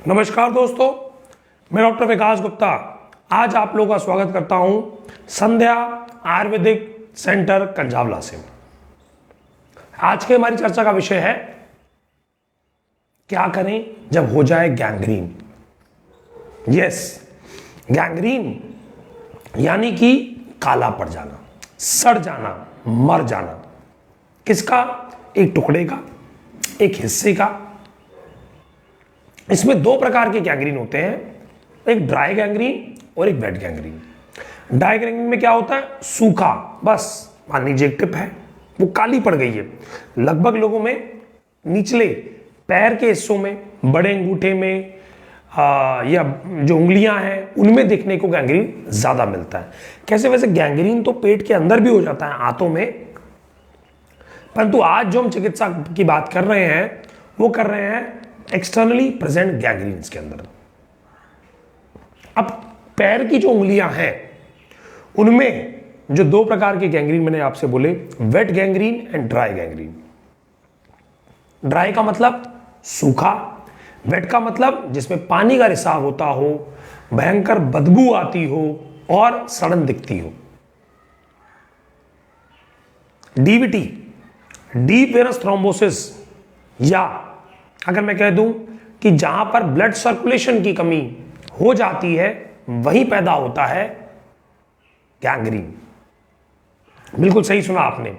नमस्कार दोस्तों, मैं डॉक्टर विकास गुप्ता आज आप लोगों का स्वागत करता हूं संध्या आयुर्वेदिक सेंटर कंजावला से। आज की हमारी चर्चा का विषय है क्या करें जब हो जाए गैंग्रीन। यस, गैंग्रीन यानी कि काला पड़ जाना, सड़ जाना, मर जाना। किसका? एक टुकड़े का, एक हिस्से का। इसमें दो प्रकार के गैंग्रीन होते हैं, एक ड्राई गैंग्रीन और एक वेट गैंग्रीन। ड्राई गैंग्रीन में क्या होता है? सूखा, बस मान लीजिए एक टिप है वो काली पड़ गई है। लगभग लोगों में निचले पैर के हिस्सों में, बड़े अंगूठे में या जो उंगलियां हैं उनमें देखने को गैंग्रीन ज्यादा मिलता है। कैसे? वैसे गैंग्रीन तो पेट के अंदर भी हो जाता है, हाथों में, परंतु आज जो हम चिकित्सा की बात कर रहे हैं वो कर रहे हैं एक्सटर्नली प्रेजेंट गैंग्रीन्स के अंदर। अब पैर की जो उंगलियां हैं उनमें जो दो प्रकार के गैंग्रीन मैंने आपसे बोले, wait gangrene and dry gangrene. Dry का मतलब सूखा, वेट का मतलब जिसमें पानी का रिसाव होता हो, भयंकर बदबू आती हो और सड़न दिखती हो। डीवीटी, डीप वेनस थ्रोम्बोसिस, या अगर मैं कह दूं कि जहां पर ब्लड सर्कुलेशन की कमी हो जाती है वहीं पैदा होता है गैंग्रीन। बिल्कुल सही सुना आपने।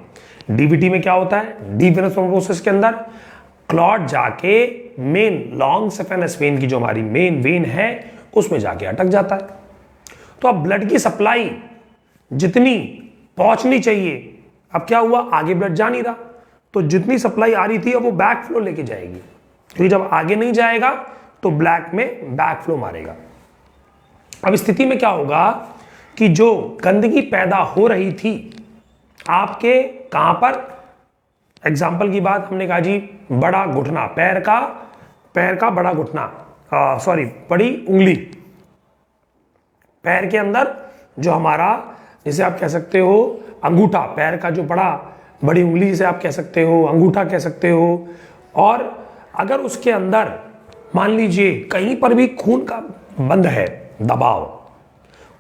डीवीटी में क्या होता है? डीप वेनस थ्रोम्बोसिस के अंदर क्लॉट जाके मेन लॉन्ग सेफेनस वेन की जो हमारी मेन वेन है उसमें जाके अटक जाता है। तो अब ब्लड की सप्लाई जितनी पहुंचनी चाहिए, अब क्या हुआ? आगे ब्लड जा नहीं रहा, तो जितनी सप्लाई आ रही थी अब वो बैक फ्लो लेके जाएगी, क्योंकि जब आगे नहीं जाएगा तो ब्लैक में बैक फ्लो मारेगा। अब स्थिति में क्या होगा कि जो गंदगी पैदा हो रही थी आपके कहां पर, एग्जाम्पल की बात हमने कहा जी, बड़ा घुटना, पैर का बड़ा घुटना, बड़ी उंगली, पैर के अंदर जो हमारा, जिसे आप कह सकते हो अंगूठा, पैर का जो बड़ी उंगली जिसे आप कह सकते हो, अंगूठा कह सकते हो। और अगर उसके अंदर मान लीजिए कहीं पर भी खून का बंद है, दबाव,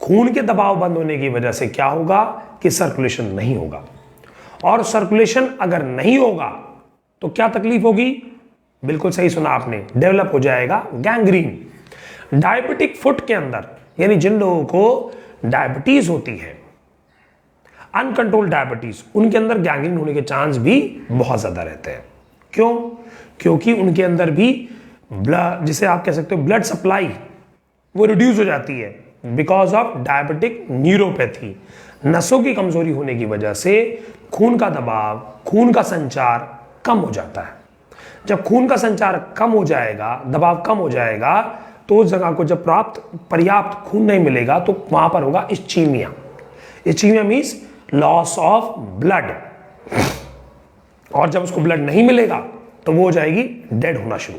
खून के दबाव बंद होने की वजह से क्या होगा कि सर्कुलेशन नहीं होगा, और सर्कुलेशन अगर नहीं होगा तो क्या तकलीफ होगी? बिल्कुल सही सुना आपने, डेवलप हो जाएगा गैंग्रीन। डायबिटिक फुट के अंदर, यानी जिन लोगों को डायबिटीज होती है, अनकंट्रोल्ड डायबिटीज, उनके अंदर गैंग्रीन होने के चांस भी बहुत ज्यादा रहते हैं। क्यों? क्योंकि उनके अंदर भी ब्लड, जिसे आप कह सकते हो ब्लड सप्लाई, वो रिड्यूस हो जाती है बिकॉज ऑफ डायबिटिक न्यूरोपैथी। नसों की कमजोरी होने की वजह से खून का दबाव, खून का संचार कम हो जाता है। जब खून का संचार कम हो जाएगा, दबाव कम हो जाएगा, तो उस जगह को जब पर्याप्त खून नहीं मिलेगा तो वहां पर होगा ischaemia. Ischaemia means loss of blood, और जब उसको ब्लड नहीं मिलेगा तो वो हो जाएगी डेड होना शुरू।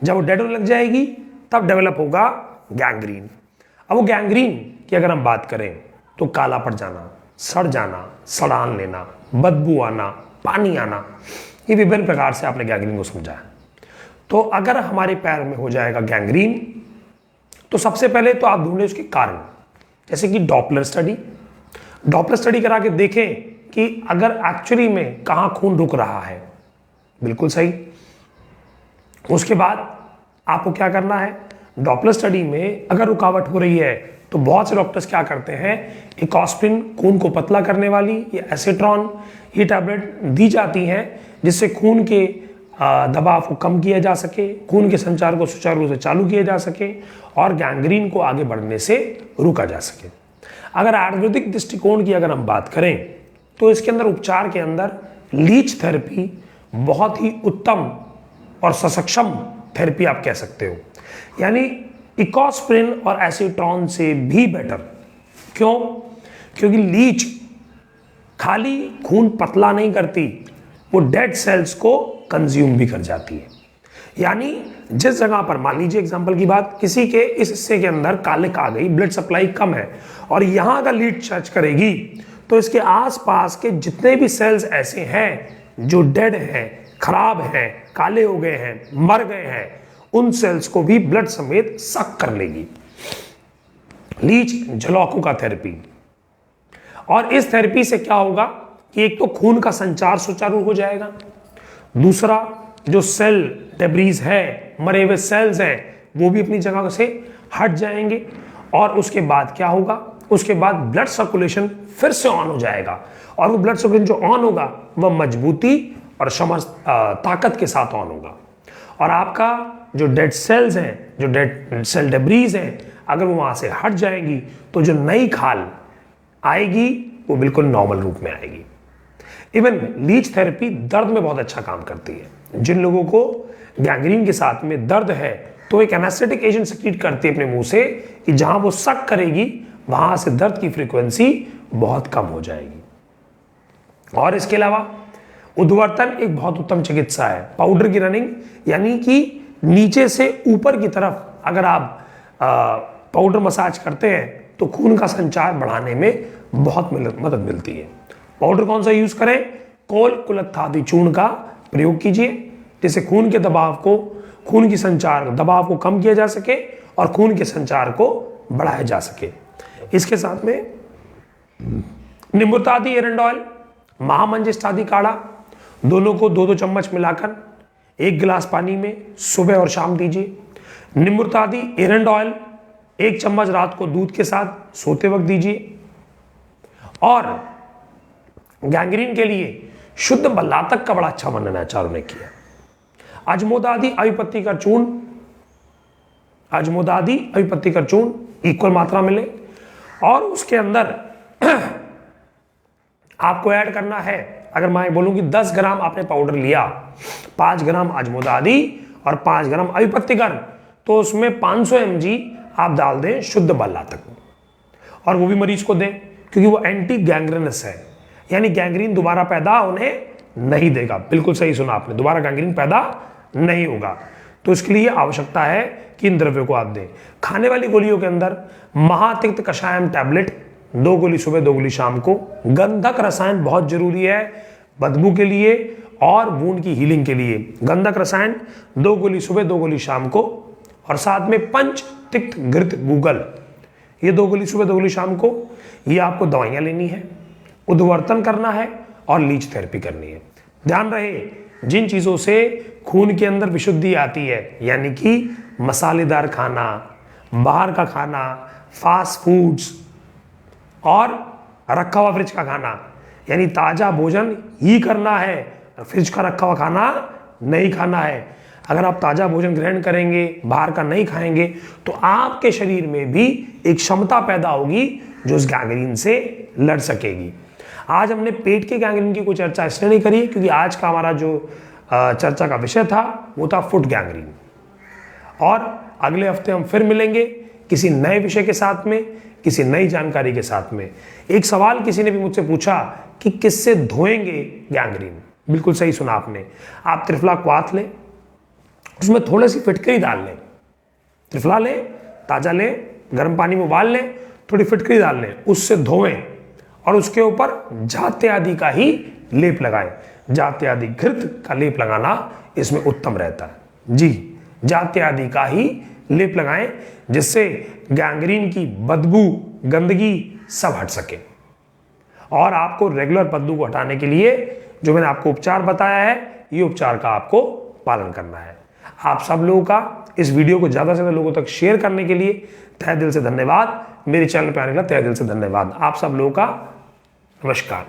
जब वो डेड होने लग जाएगी तब डेवलप होगा गैंग्रीन। अब वो गैंग्रीन की अगर हम बात करें तो काला पड़ जाना, सड़ जाना, सड़ान लेना, बदबू आना, पानी आना, ये विभिन्न प्रकार से आपने गैंग्रीन को समझा है। तो अगर हमारे पैर में हो जाएगा गैंग्रीन तो सबसे पहले तो आप ढूंढें उसके कारण, जैसे कि डॉपलर स्टडी करा के देखें कि अगर एक्चुअली में कहां खून रुक रहा है। बिल्कुल सही। उसके बाद आपको क्या करना है? डॉपलर स्टडी में अगर रुकावट हो रही है तो बहुत से डॉक्टर्स क्या करते हैं, एक एस्पिरिन, खून को पतला करने वाली, या एसीट्रॉन, ये टैबलेट दी जाती हैं जिससे खून के दबाव को कम किया जा सके, खून के संचार को सुचारू रूप से चालू किया जा सके और गैंग्रीन को आगे बढ़ने से रोका जा सके। अगर आयुर्वेदिक दृष्टिकोण की अगर हम बात करें तो इसके अंदर उपचार के अंदर लीच थेरेपी बहुत ही उत्तम और सक्षम थेरेपी आप कह सकते हो, यानी इकोस्प्रिन और एसीट्रॉन से भी बेटर। क्यों? क्योंकि लीच खाली खून पतला नहीं करती, वो डेड सेल्स को कंज्यूम भी कर जाती है। यानी जिस जगह पर, मान लीजिए एग्जांपल की बात, किसी के इस हिस्से के अंदर कालिक आ गई, ब्लड सप्लाई कम है, और यहां अगर लीड टच करेगी तो इसके आसपास के जितने भी सेल्स ऐसे हैं जो डेड हैं, खराब हैं, काले हो गए हैं, मर गए हैं, उन सेल्स को भी ब्लड समेत सक कर लेगी। लीच जलौकों का थेरेपी। और इस थेरेपी से क्या होगा कि एक तो खून का संचार सुचारू हो जाएगा, दूसरा जो सेल डेब्रीज है, मरे हुए सेल्स हैं, वो भी अपनी जगह से हट जाएंगे। और उसके बाद क्या होगा, उसके बाद ब्लड सर्कुलेशन फिर से ऑन हो जाएगा। और वो ब्लड सर्कुलेशन जो ऑन होगा वह मजबूती और ताकत के साथ ऑन होगा। और आपका जो डेड सेल्स हैं, जो डेड सेल डेब्रीज हैं, अगर वो वहां से हट जाएंगी तो जो नई खाल आएगी वो बिल्कुल नॉर्मल रूप में आएगी। इवन लीच थेरेपी दर्द में बहुत अच्छा काम करती है। जिन लोगों को गैंग्रीन के साथ में दर्द है तो एक एनेस्थेटिक एजेंट सिक्रीट करती है अपने मुंह से कि जहां वो सक करेगी वहां से दर्द की फ्रीक्वेंसी बहुत कम हो जाएगी। और इसके अलावा उद्वर्तन एक बहुत उत्तम चिकित्सा है। पाउडर की रनिंग, यानी कि नीचे से ऊपर की तरफ अगर आप पाउडर मसाज करते हैं तो खून का संचार बढ़ाने में बहुत मदद मिलती है। पाउडर कौन सा यूज करें? कोल कुलत्थादि चूर्ण का प्रयोग कीजिए, जिससे खून के दबाव को, खून की संचार दबाव को कम किया जा सके और खून के संचार को बढ़ाया जा सके। इसके साथ में निम्बुतादि एरंड ऑयल, महामंजिष्ठादि काढ़ा, दोनों को 2-2 चम्मच मिलाकर 1 गिलास पानी में सुबह और शाम दीजिए। निम्बुतादि एरंड ऑयल 1 चम्मच रात को दूध के साथ सोते वक्त दीजिए। और गैंग्रीन के लिए शुद्ध बल्लातक का बड़ा अच्छा वर्णन आचार्यों ने किया। अजमोदादि अभिपत्तिकर चूर्ण, अजमोदादि अभिपत्तिकर चूर्ण इक्वल मात्रा मिले और उसके अंदर आपको ऐड करना है, अगर मैं बोलूं कि 10 ग्राम आपने पाउडर लिया, 5 ग्राम अजमोदादि और 5 ग्राम अभिपत्तिकर, तो उसमें 500 mg आप डाल दें शुद्ध बल्लातक, और वो भी मरीज को दें, क्योंकि वो एंटी गैंग्रेनस है, यानी गैंग्रीन दोबारा पैदा उन्हें नहीं देगा। बिल्कुल सही सुना आपने, दोबारा गैंग्रीन पैदा नहीं होगा। तो इसके लिए आवश्यकता है कि इन द्रव्यों को आप दें। खाने वाली गोलियों के अंदर महातिक्त कषायम टैबलेट 2 गोली सुबह 2 गोली शाम को। गंधक रसायन बहुत जरूरी है बदबू के लिए और वूंड की हीलिंग के लिए। गंधक रसायन 2 गोली सुबह 2 गोली शाम को, और साथ में पंच तिक्त घृत गूगल, ये 2 गोली सुबह 2 गोली शाम को। ये आपको दवाइयां लेनी है, उद्वर्तन करना है और लीच थेरेपी करनी है। ध्यान रहे, जिन चीजों से खून के अंदर विशुद्धि आती है, यानी कि मसालेदार खाना, बाहर का खाना, फास्ट फूड्स और रखा हुआ फ्रिज का खाना, यानी ताजा भोजन ही करना है, फ्रिज का रखा हुआ खाना नहीं खाना है। अगर आप ताजा भोजन ग्रहण करेंगे, बाहर का नहीं खाएंगे, तो आपके शरीर में भी एक क्षमता पैदा होगी जो उस गैंग्रीन से लड़ सकेगी। आज हमने पेट के गैंग्रीन की कोई चर्चा इसलिए नहीं करी क्योंकि आज का हमारा जो चर्चा का विषय था वो था फुट गैंग्रीन। और अगले हफ्ते हम फिर मिलेंगे किसी नए विषय के साथ में, किसी नई जानकारी के साथ में। एक सवाल किसी ने भी मुझसे पूछा कि किससे धोएंगे गैंग्रीन। बिल्कुल सही सुना आपने। आप त्रिफला क्वाथ लें, उसमें थोड़ी सी फिटकरी डाल लें, त्रिफला लें, ताजा लें, गर्म पानी में उबाल लें, थोड़ी फिटकरी डाल लें, उससे धोएं और उसके ऊपर जाते आदि का ही लेप लगाएं। जाते आदि घृत का लेप लगाना इसमें उत्तम रहता है जी। जाते आदि का ही लेप लगाएं जिससे गैंग्रीन की बदबू, गंदगी सब हट सके। और आपको रेगुलर बदबू को हटाने के लिए जो मैंने आपको उपचार बताया है, ये उपचार का आपको पालन करना है। आप सब लोगों का इस वीडियो को ज्यादा से ज्यादा लोगों तक शेयर करने के लिए तहे दिल से धन्यवाद। मेरे चैनल पर आने का तहे दिल से धन्यवाद। आप सब लोगों का नमस्कार।